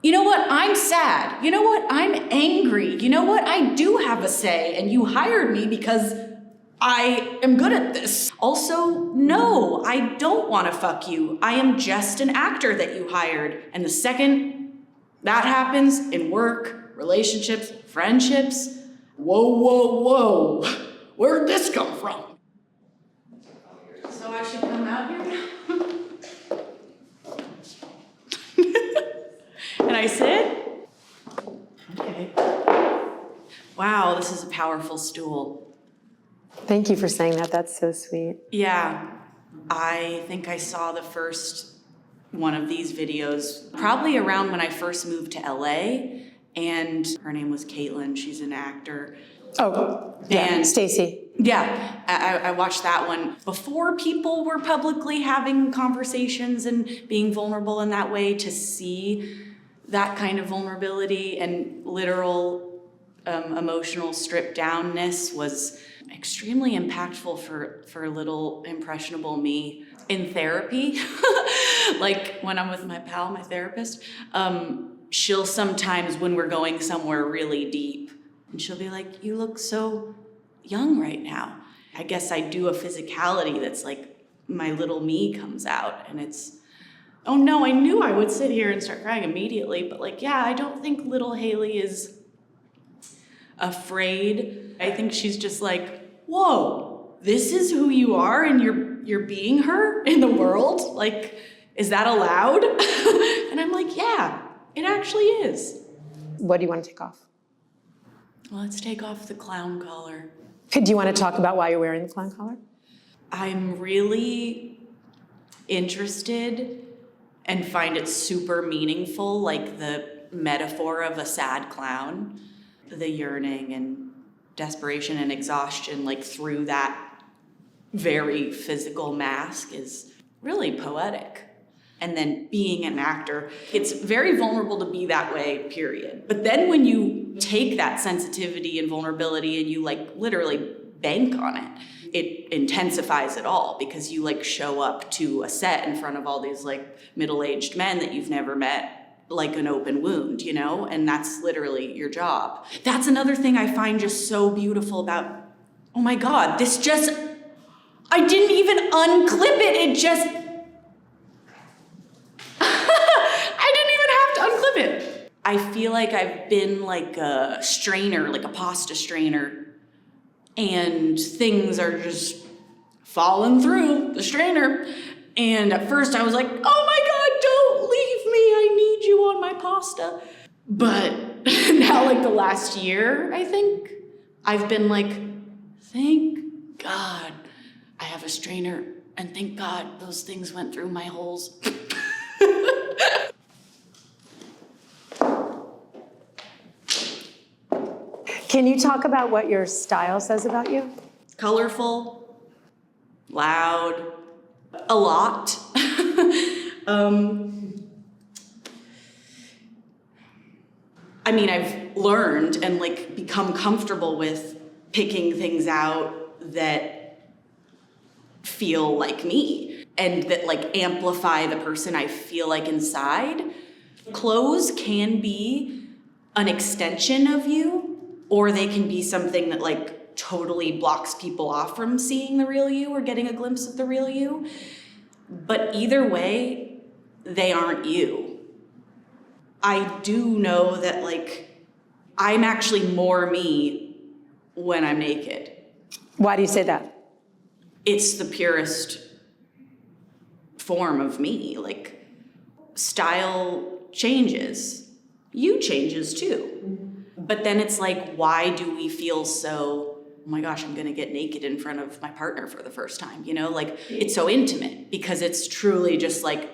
You know what? I'm sad. You know what? I'm angry. You know what? I do have a say, and you hired me because I am good at this. Also, no, I don't want to fuck you. I am just an actor that you hired. And the second that happens in work, relationships, friendships, whoa. Where'd this come from? So I should come out here now? And I sit? Okay. Wow, this is a powerful stool. Thank you for saying that. That's so sweet. Yeah, I think I saw the first one of these videos probably around when I first moved to LA, and her name was Caitlin. She's an actor. Oh, yeah, And Stacy. yeah, I watched that one before people were publicly having conversations and being vulnerable in that way. To see that kind of vulnerability and literal emotional stripped downness was extremely impactful for little impressionable me in therapy. Like when I'm with my pal, my therapist, she'll sometimes, when we're going somewhere really deep, and she'll be like, you look so young right now. I guess I do a physicality that's like my little me comes out, and it's, oh no, I knew I would sit here and start crying immediately, but like, yeah, I don't think little Haley is afraid. I think she's just like, whoa, this is who you are and you're being her in the world? Like, is that allowed? And I'm like, yeah, it actually is. What do you want to take off? Well, let's take off the clown collar. Do you want to talk about why you're wearing the clown collar? I'm really interested and find it super meaningful, like the metaphor of a sad clown, the yearning and desperation and exhaustion, like through that very physical mask, is really poetic. And then being an actor, it's very vulnerable to be that way, period. But then when you take that sensitivity and vulnerability and you like literally bank on it, it intensifies it all, because you like show up to a set in front of all these like middle-aged men that you've never met, like an open wound, you know? And that's literally your job. That's another thing I find just so beautiful about, oh my God, this just, I didn't even unclip it, it just, I didn't even have to unclip it. I feel like I've been like a strainer, like a pasta strainer, and things are just falling through the strainer. And at first I was like, oh my God, don't leave me, I need you on my pasta. But now, like the last year, I think, I've been like, thank God I have a strainer, and thank God those things went through my holes. Can you talk about what your style says about you? Colorful, loud, a lot. I mean, I've learned and like become comfortable with picking things out that feel like me and that like amplify the person I feel like inside. Clothes can be an extension of you, or they can be something that like totally blocks people off from seeing the real you or getting a glimpse of the real you. But either way, they aren't you. I do know that like I'm actually more me when I'm naked. Why do you say that? It's the purest form of me. Like, style changes. You changes too. But then it's like, why do we feel so, oh my gosh, I'm gonna get naked in front of my partner for the first time, you know? Like, it's so intimate because it's truly just like,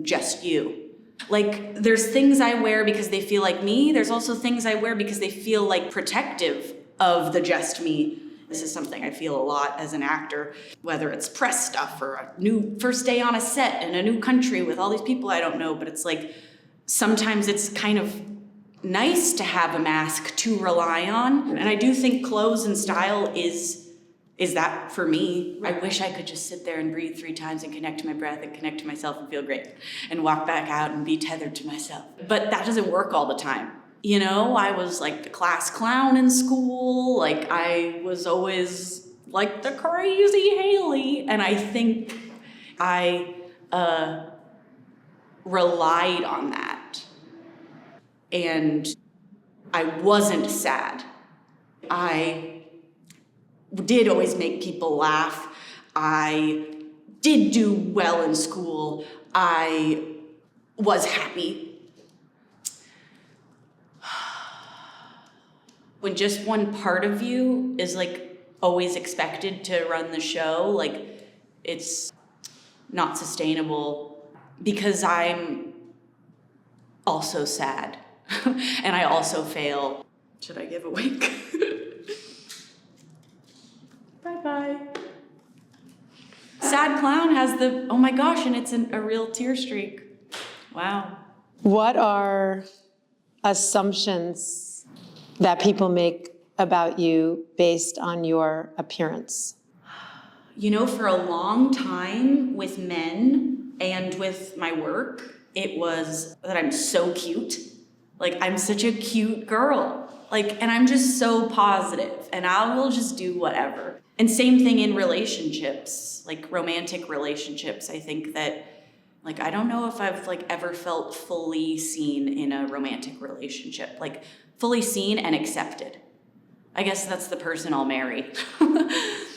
just you. Like, there's things I wear because they feel like me. There's also things I wear because they feel like protective of the just me. This is something I feel a lot as an actor, whether it's press stuff or a new first day on a set in a new country with all these people I don't know, but it's like, sometimes it's kind of nice to have a mask to rely on. And I do think clothes and style is is that for me? I wish I could just sit there and breathe 3 times and connect to my breath and connect to myself and feel great and walk back out and be tethered to myself. But that doesn't work all the time. You know, I was like the class clown in school. Like I was always like the crazy Haley. And I think I relied on that. And I wasn't sad. I did always make people laugh. I did do well in school. I was happy. When just one part of you is like always expected to run the show, like it's not sustainable, because I'm also sad and I also fail. Should I give a wink? Bye-bye. Sad clown has the, oh my gosh, and it's a real tear streak. Wow. What are assumptions that people make about you based on your appearance? You know, for a long time with men and with my work, it was that I'm so cute. Like, I'm such a cute girl. Like, and I'm just so positive, and I will just do whatever. And same thing in relationships, like romantic relationships. I think that, like, I don't know if I've like ever felt fully seen in a romantic relationship, like fully seen and accepted. I guess that's the person I'll marry.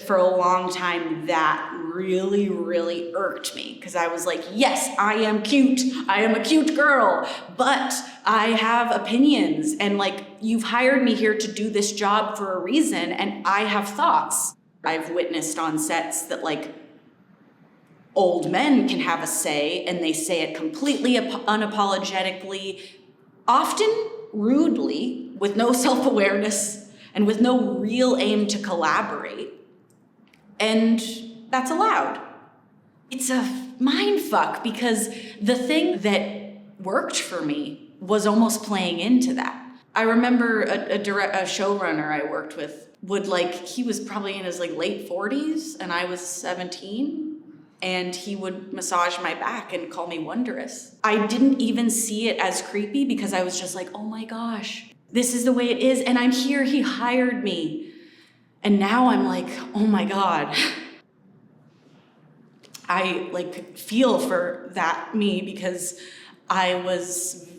For a long time, that really, really irked me, because I was like, yes, I am cute. I am a cute girl, but I have opinions, and like, you've hired me here to do this job for a reason, and I have thoughts. I've witnessed on sets that like old men can have a say, and they say it completely unapologetically, often rudely, with no self-awareness and with no real aim to collaborate. And that's allowed. It's a mind fuck, because the thing that worked for me was almost playing into that. I remember a showrunner I worked with he was probably in his like late 40s and I was 17, and he would massage my back and call me wondrous. I didn't even see it as creepy, because I was just like, oh my gosh, this is the way it is, and I'm here, he hired me. And now I'm like, oh my God. I like feel for that me, because I was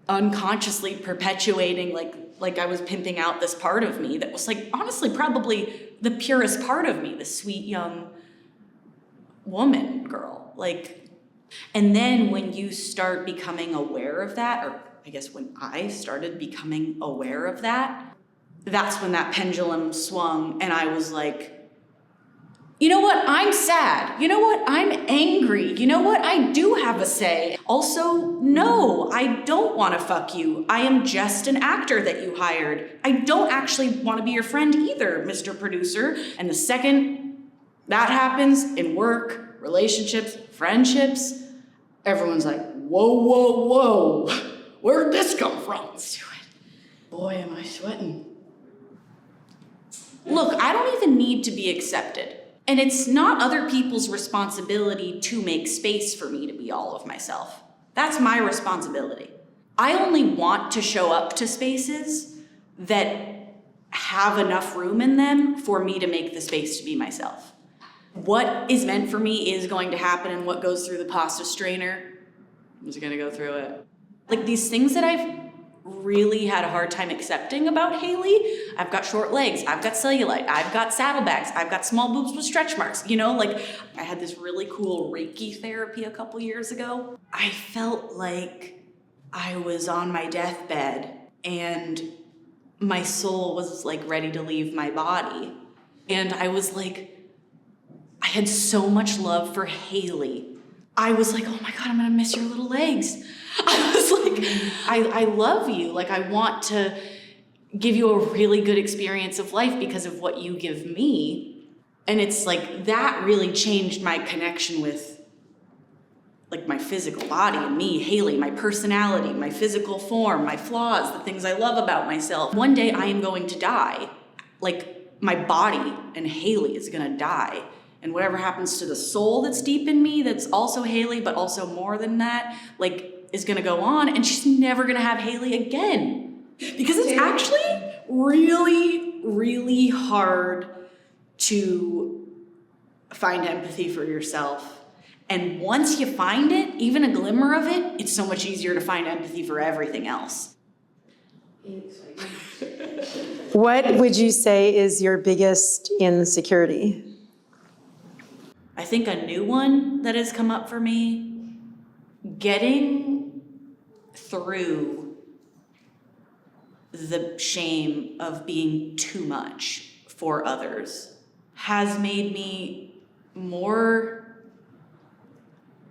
unconsciously perpetuating like I was pimping out this part of me that was like honestly probably the purest part of me, the sweet young woman girl. Like, and then when you start becoming aware of that, or I guess when I started becoming aware of that, that's when that pendulum swung, and I was like, you know what? I'm sad. You know what? I'm angry. You know what? I do have a say. Also, no, I don't want to fuck you. I am just an actor that you hired. I don't actually want to be your friend either, Mr. Producer. And the second that happens in work, relationships, friendships, everyone's like, whoa, whoa, whoa. Where'd this come from? Let's do it. Boy, am I sweating. Look, I don't even need to be accepted. And it's not other people's responsibility to make space for me to be all of myself. That's my responsibility. I only want to show up to spaces that have enough room in them for me to make the space to be myself. What is meant for me is going to happen, and what goes through the pasta strainer is gonna go through it. Like, these things that I've really had a hard time accepting about Haley. I've got short legs, I've got cellulite, I've got saddlebags, I've got small boobs with stretch marks, you know, like I had this really cool Reiki therapy a couple years ago. I felt like I was on my deathbed and my soul was like ready to leave my body. And I was like, I had so much love for Haley. I was like, oh my God, I'm gonna miss your little legs. I was like, I love you. Like, I want to give you a really good experience of life because of what you give me. And it's like, that really changed my connection with like my physical body and me, Haley, my personality, my physical form, my flaws, the things I love about myself. One day I am going to die. Like, my body and Haley is gonna die. And whatever happens to the soul that's deep in me, that's also Haley, but also more than that, like, is gonna go on, and she's never gonna have Haley again. Because it's actually really, really hard to find empathy for yourself. And once you find it, even a glimmer of it, it's so much easier to find empathy for everything else. What would you say is your biggest insecurity? I think a new one that has come up for me, getting through the shame of being too much for others has made me more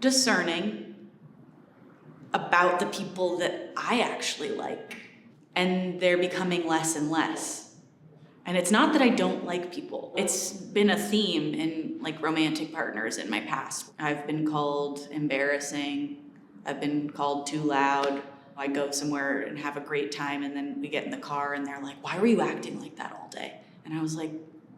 discerning about the people that I actually like. And they're becoming less and less. And it's not that I don't like people. It's been a theme in like romantic partners in my past. I've been called embarrassing. I've been called too loud. I go somewhere and have a great time, and then we get in the car and they're like, why were you acting like that all day? And I was like,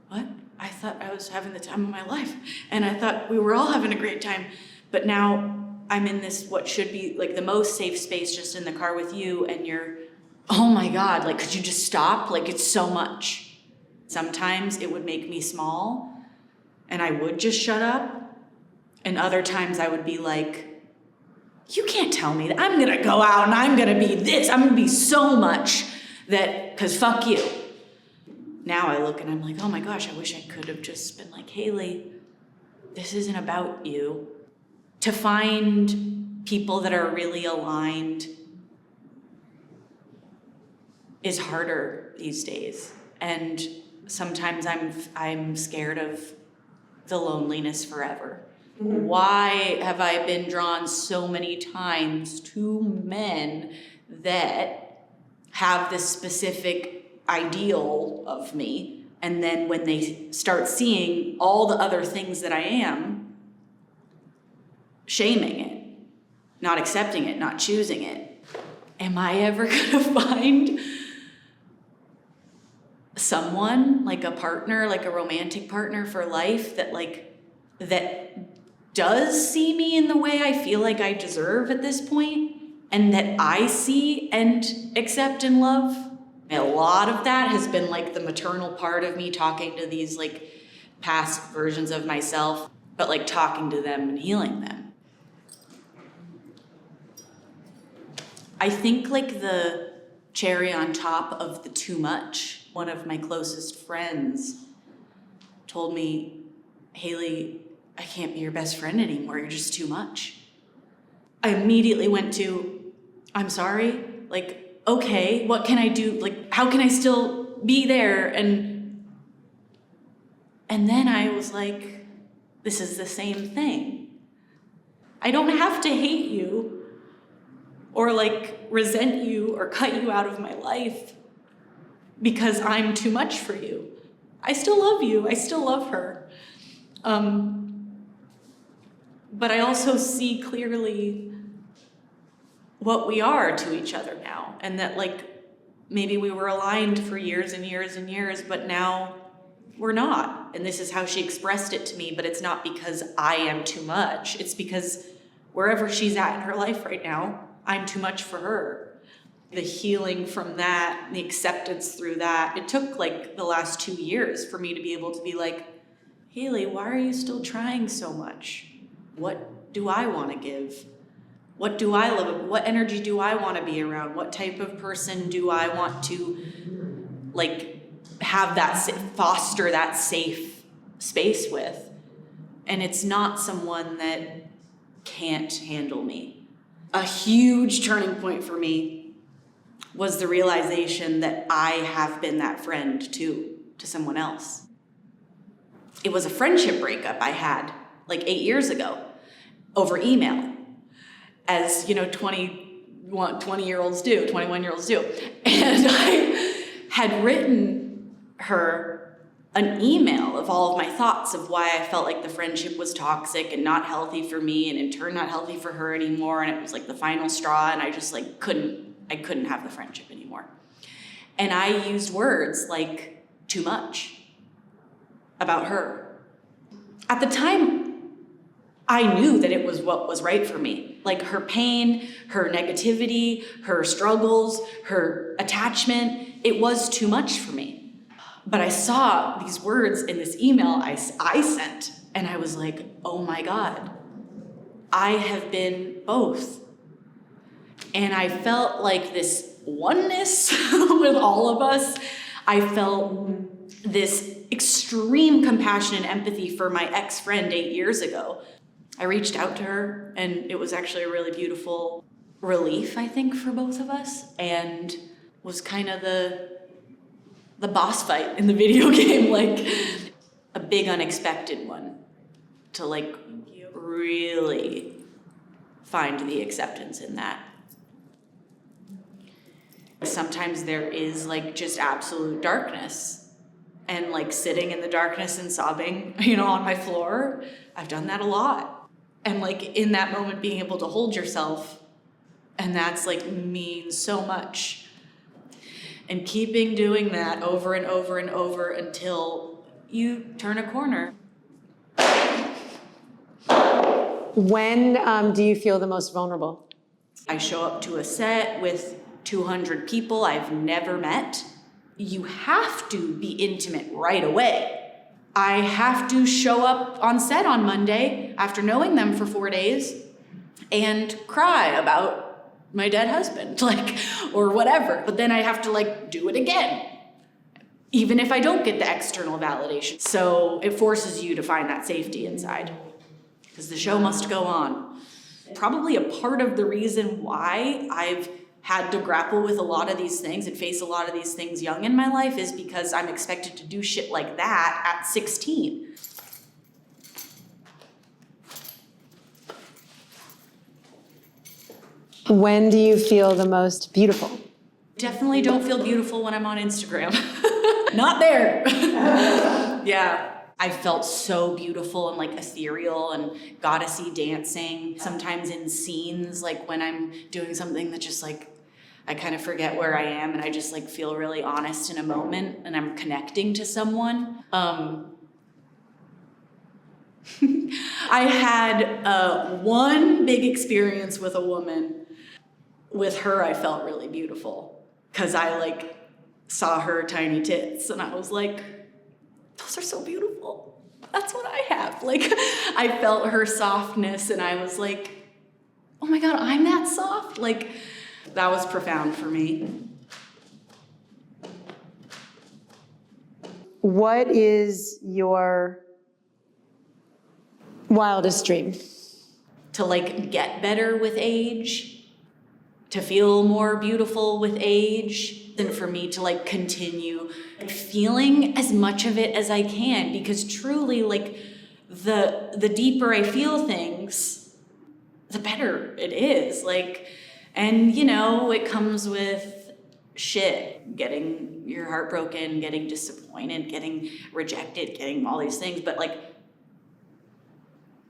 what? I thought I was having the time of my life. And I thought we were all having a great time. But now I'm in this, what should be like the most safe space, just in the car with you, and you're, oh my God, like, could you just stop? Like, it's so much. Sometimes it would make me small and I would just shut up. And other times I would be like, you can't tell me that. I'm gonna go out and I'm gonna be this. I'm gonna be so much that, cause fuck you. Now I look and I'm like, oh my gosh, I wish I could have just been like, Haley, this isn't about you. To find people that are really aligned is harder these days. And sometimes I'm scared of the loneliness forever. Mm-hmm. Why have I been drawn so many times to men that have this specific ideal of me, and then when they start seeing all the other things that I am, shaming it, not accepting it, not choosing it? Am I ever gonna find someone, like a partner, like a romantic partner for life, that does see me in the way I feel like I deserve at this point, and that I see and accept and love? A lot of that has been like the maternal part of me talking to these like past versions of myself, but like talking to them and healing them. I think like the cherry on top of the too much, one of my closest friends told me, Haley, I can't be your best friend anymore. You're just too much. I immediately went to, I'm sorry, like, okay, what can I do? Like, how can I still be there? And then I was like, this is the same thing. I don't have to hate you or like resent you or cut you out of my life because I'm too much for you. I still love you. I still love her. But I also see clearly what we are to each other now, and that like maybe we were aligned for years and years and years, but now we're not. And this is how she expressed it to me, but it's not because I am too much. It's because wherever she's at in her life right now, I'm too much for her. The healing from that, the acceptance through that, it took like the last 2 years for me to be able to be like, Haley, why are you still trying so much? What do I want to give? What do I love? What energy do I want to be around? What type of person do I want to like have that, foster that safe space with? And it's not someone that can't handle me. A huge turning point for me was the realization that I have been that friend too, to someone else. It was a friendship breakup I had like 8 years ago over email, as you know, 21-year-olds do. And I had written her an email of all of my thoughts of why I felt like the friendship was toxic and not healthy for me, and in turn not healthy for her anymore. And it was like the final straw, and I just like couldn't have the friendship anymore. And I used words like too much about her. At the time, I knew that it was what was right for me. Like her pain, her negativity, her struggles, her attachment, it was too much for me. But I saw these words in this email I sent, and I was like, oh my God, I have been both. And I felt like this oneness with all of us. I felt this extreme compassion and empathy for my ex-friend 8 years ago. I reached out to her, and it was actually a really beautiful relief, I think, for both of us, and was kind of the boss fight in the video game, like a big unexpected one to like really find the acceptance in that. Sometimes there is like just absolute darkness, and like sitting in the darkness and sobbing, on my floor. I've done that a lot. And like in that moment being able to hold yourself, and that's like means so much. And keeping doing that over and over and over until you turn a corner. When do you feel the most vulnerable? I show up to a set with 200 people I've never met. You have to be intimate right away. I have to show up on set on Monday after knowing them for 4 days and cry about my dead husband, or whatever. But then I have to do it again, even if I don't get the external validation. So it forces you to find that safety inside, because the show must go on. Probably a part of the reason why I've had to grapple with a lot of these things and face a lot of these things young in my life is because I'm expected to do shit like that at 16. When do you feel the most beautiful? Definitely don't feel beautiful when I'm on Instagram. Not there. Yeah. I felt so beautiful and ethereal and goddessy dancing. Sometimes in scenes, when I'm doing something that just I kind of forget where I am and I just feel really honest in a moment and I'm connecting to someone. I had one big experience with a woman. With her, I felt really beautiful because I saw her tiny tits and I was like, those are so beautiful. That's what I have. I felt her softness and I was like, oh my God, I'm that soft? That was profound for me. What is your wildest dream? To get better with age, to feel more beautiful with age, and for me to continue feeling as much of it as I can, because truly the deeper I feel things, the better it is. And it comes with shit, getting your heart broken, getting disappointed, getting rejected, getting all these things, but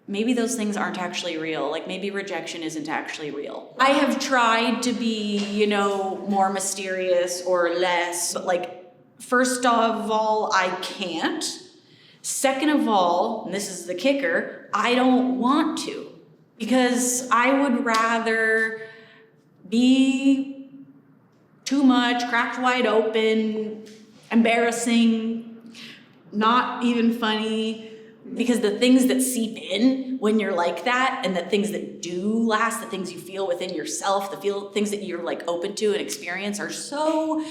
maybe those things aren't actually real. Maybe rejection isn't actually real. I have tried to be, more mysterious or less, but first of all, I can't. Second of all, and this is the kicker, I don't want to, because I would rather be too much, cracked wide open, embarrassing, not even funny. Because the things that seep in when you're like that, and the things that do last, the things you feel within yourself, things that you're open to and experience are so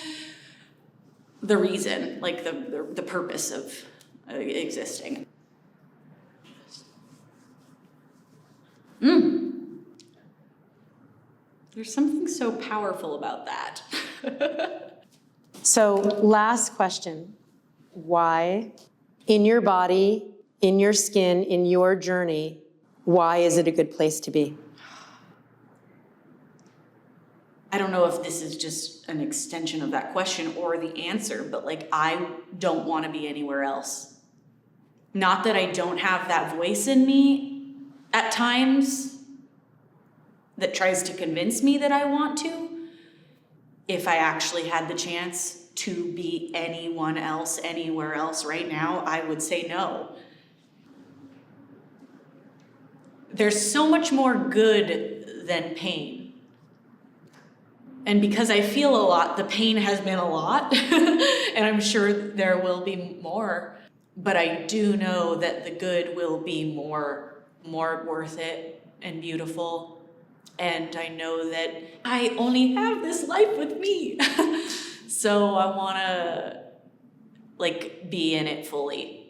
the reason, the purpose of existing. There's something so powerful about that. So last question, why in your body, in your skin, in your journey, why is it a good place to be? I don't know if this is just an extension of that question or the answer, but I don't want to be anywhere else. Not that I don't have that voice in me at times that tries to convince me that I want to. If I actually had the chance, to be anyone else, anywhere else right now, I would say no. There's so much more good than pain. And because I feel a lot, the pain has been a lot, and I'm sure there will be more. But I do know that the good will be more worth it and beautiful. And I know that I only have this life with me. So I want to, like, be in it fully.